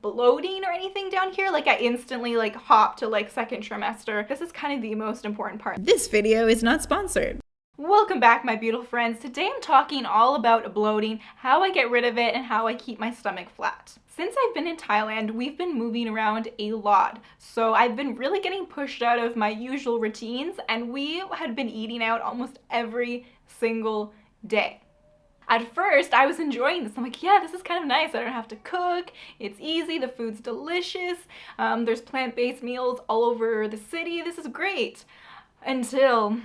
bloating or anything down here. Like I instantly like hop to like second trimester. This is kind of the most important part. This video is not sponsored. Welcome back, my beautiful friends. Today I'm talking all about bloating, how I get rid of it, and how I keep my stomach flat. Since I've been in Thailand, we've been moving around a lot. So I've been really getting pushed out of my usual routines, and we had been eating out almost every single day. At first, I was enjoying this. I'm like, yeah, this is kind of nice. I don't have to cook. It's easy. The food's delicious. There's plant-based meals all over the city. This is great. Until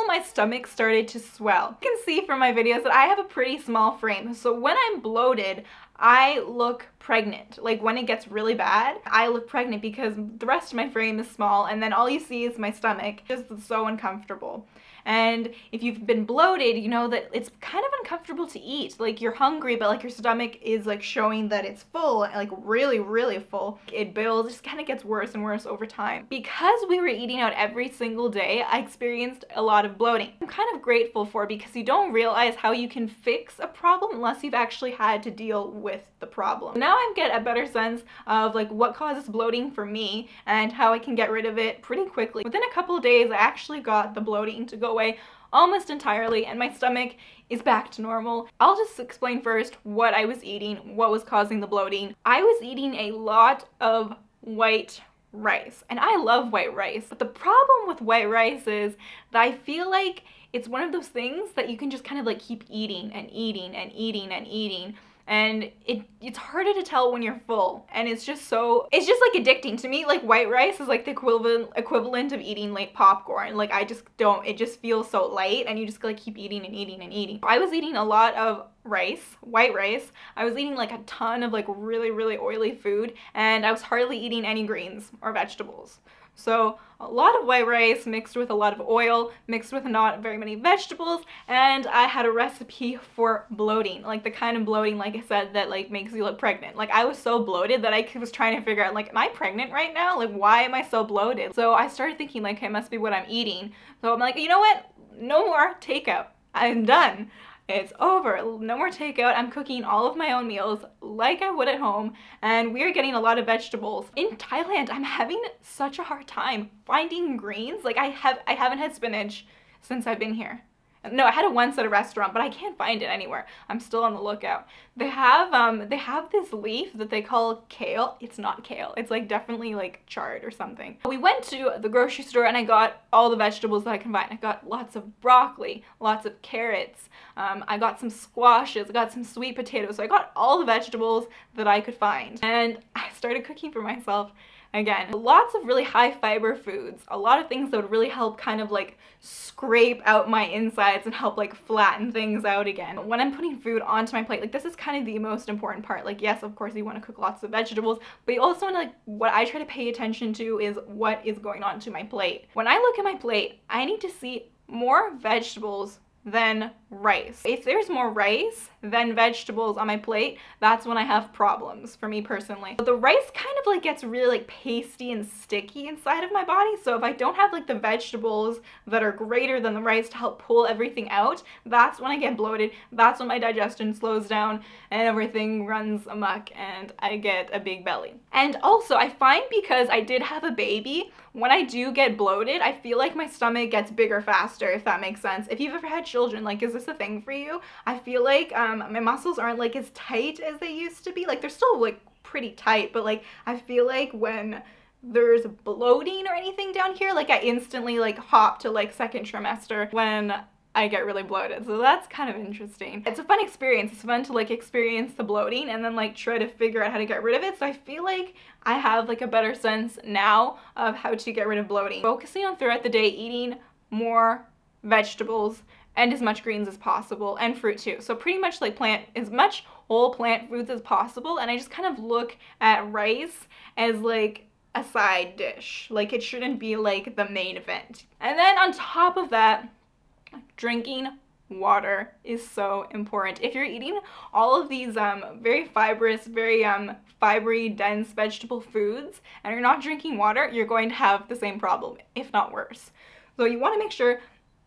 my stomach started to swell. You can see from my videos that I have a pretty small frame. So when I'm bloated, I look pregnant. Like when it gets really bad, I look pregnant because the rest of my frame is small and then all you see is my stomach. Just so uncomfortable. And if you've been bloated, you know that it's kind of uncomfortable to eat. Like you're hungry, but like your stomach is like showing that it's full, like really, really full. It builds, just kind of gets worse and worse over time. Because we were eating out every single day, I experienced a lot of bloating. I'm kind of grateful for it because you don't realize how you can fix a problem unless you've actually had to deal with the problem. Now I get a better sense of like what causes bloating for me and how I can get rid of it pretty quickly. Within a couple of days, I actually got the bloating to go away almost entirely and my stomach is back to normal. I'll just explain first what I was eating, what was causing the bloating. I was eating a lot of white rice and I love white rice, but the problem with white rice is that I feel like it's one of those things that you can just kind of like keep eating and eating and eating and eating. And it's harder to tell when you're full, and it's just like addicting to me. Like white rice is like the equivalent of eating like popcorn. Like I just don't, it just feels so light and you just like keep eating and eating and eating. I was eating a lot of rice, white rice. I was eating like a ton of like really, really oily food, and I was hardly eating any greens or vegetables. So a lot of white rice mixed with a lot of oil, mixed with not very many vegetables, and I had a recipe for bloating, like the kind of bloating, like I said, that like makes you look pregnant. Like I was so bloated that I was trying to figure out, like, am I pregnant right now? Like, why am I so bloated? So I started thinking, like, it must be what I'm eating. So I'm like, you know what? No more takeout. I'm done. It's over. No more takeout. I'm cooking all of my own meals like I would at home, and we're getting a lot of vegetables. In Thailand, I'm having such a hard time finding greens. Like I haven't had spinach since I've been here. No, I had it once at a restaurant, but I can't find it anywhere. I'm still on the lookout. They have this leaf that they call kale. It's not kale. It's like definitely like chard or something. We went to the grocery store and I got all the vegetables that I can find. I got lots of broccoli, lots of carrots. I got some squashes, I got some sweet potatoes. So I got all the vegetables that I could find. And I started cooking for myself. Again, lots of really high fiber foods, a lot of things that would really help kind of like scrape out my insides and help like flatten things out again. When I'm putting food onto my plate, like this is kind of the most important part. Like yes, of course you want to cook lots of vegetables, but you also want to, like, what I try to pay attention to is what is going onto my plate. When I look at my plate, I need to see more vegetables than rice. If there's more rice than vegetables on my plate, that's when I have problems for me personally. But the rice kind of like gets really like pasty and sticky inside of my body, so if I don't have like the vegetables that are greater than the rice to help pull everything out, that's when I get bloated. That's when my digestion slows down and everything runs amok and I get a big belly. And also I find, because I did have a baby, when I do get bloated, I feel like my stomach gets bigger faster, if that makes sense. If you've ever had children, like, is this a thing for you? I feel like my muscles aren't like as tight as they used to be. Like they're still like pretty tight, but like I feel like when there's bloating or anything down here, like I instantly like hop to like second trimester when I get really bloated. So that's kind of interesting. It's a fun experience. It's fun to like experience the bloating and then like try to figure out how to get rid of it. So I feel like I have like a better sense now of how to get rid of bloating. Focusing on throughout the day eating more vegetables and as much greens as possible, and fruit too. So pretty much like as much whole plant foods as possible, and I just kind of look at rice as like a side dish. Like it shouldn't be like the main event. And then on top of that, drinking water is so important. If you're eating all of these very fibrous, very fibery, dense vegetable foods and you're not drinking water, you're going to have the same problem, if not worse. So you want to make sure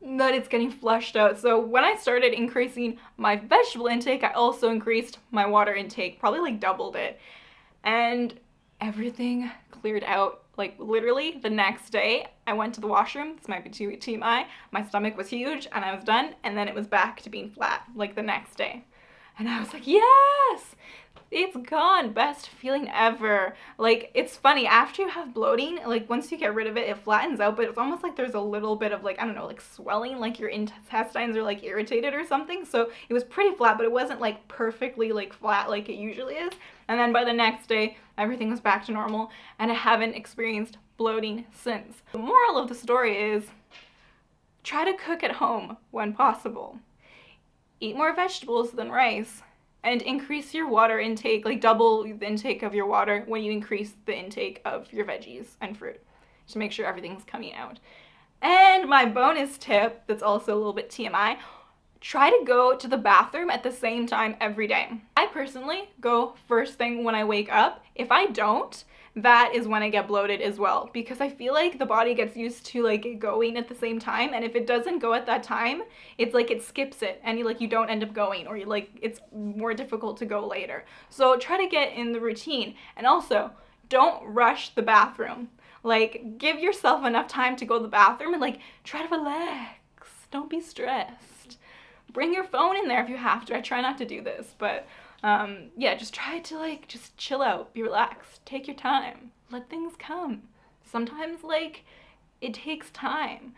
that it's getting flushed out. So when I started increasing my vegetable intake, I also increased my water intake, probably like doubled it. And everything cleared out. Like literally the next day, I went to the washroom. This might be too TMI. My stomach was huge and I was done. And then it was back to being flat like the next day. And I was like, yes, it's gone. Best feeling ever. Like, it's funny, after you have bloating, like once you get rid of it, it flattens out, but it's almost like there's a little bit of like, I don't know, like swelling, like your intestines are like irritated or something. So it was pretty flat, but it wasn't like perfectly like flat like it usually is. And then by the next day, everything was back to normal, and I haven't experienced bloating since. The moral of the story is, try to cook at home when possible. Eat more vegetables than rice, and increase your water intake, like double the intake of your water when you increase the intake of your veggies and fruit, to make sure everything's coming out. And my bonus tip, that's also a little bit TMI, try to go to the bathroom at the same time every day. I personally go first thing when I wake up. If I don't, that is when I get bloated as well, because I feel like the body gets used to like going at the same time, and if it doesn't go at that time, it's like it skips it and you don't end up going, or it's more difficult to go later. So try to get in the routine, and also don't rush the bathroom. Like, give yourself enough time to go to the bathroom and like try to relax. Don't be stressed. Bring your phone in there if you have to. I try not to do this, but yeah, just try to like just chill out, be relaxed, take your time, let things come. Sometimes like it takes time.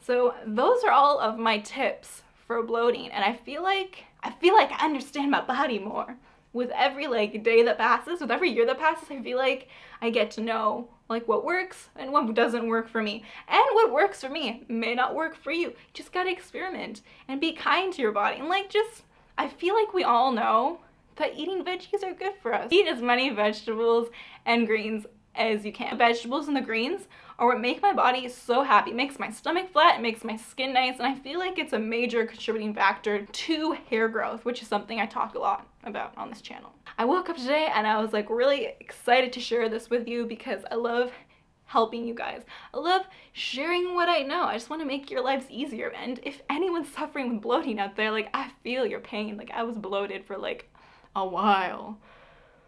So those are all of my tips for bloating, and I feel like I understand my body more. With every like day that passes, with every year that passes, I feel like I get to know like what works and what doesn't work for me. And what works for me may not work for you. Just gotta experiment and be kind to your body. And like I feel like we all know that eating veggies are good for us. Eat as many vegetables and greens as you can. The vegetables and the greens are what make my body so happy. It makes my stomach flat, it makes my skin nice, and I feel like it's a major contributing factor to hair growth, which is something I talk a lot about on this channel. I woke up today and I was like really excited to share this with you because I love helping you guys. I love sharing what I know. I just want to make your lives easier, and if anyone's suffering with bloating out there, like I feel your pain. Like I was bloated for like a while.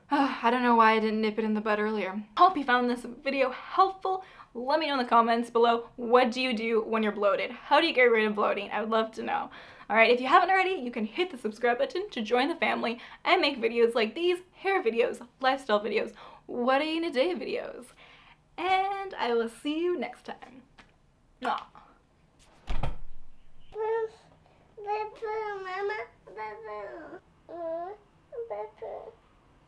I don't know why I didn't nip it in the bud earlier. Hope you found this video helpful. Let me know in the comments below, what do you do when you're bloated? How do you get rid of bloating? I would love to know. Alright, if you haven't already, you can hit the subscribe button to join the family and make videos like these, hair videos, lifestyle videos, what are you in a day videos. And I will see you next time. Aww. Mama.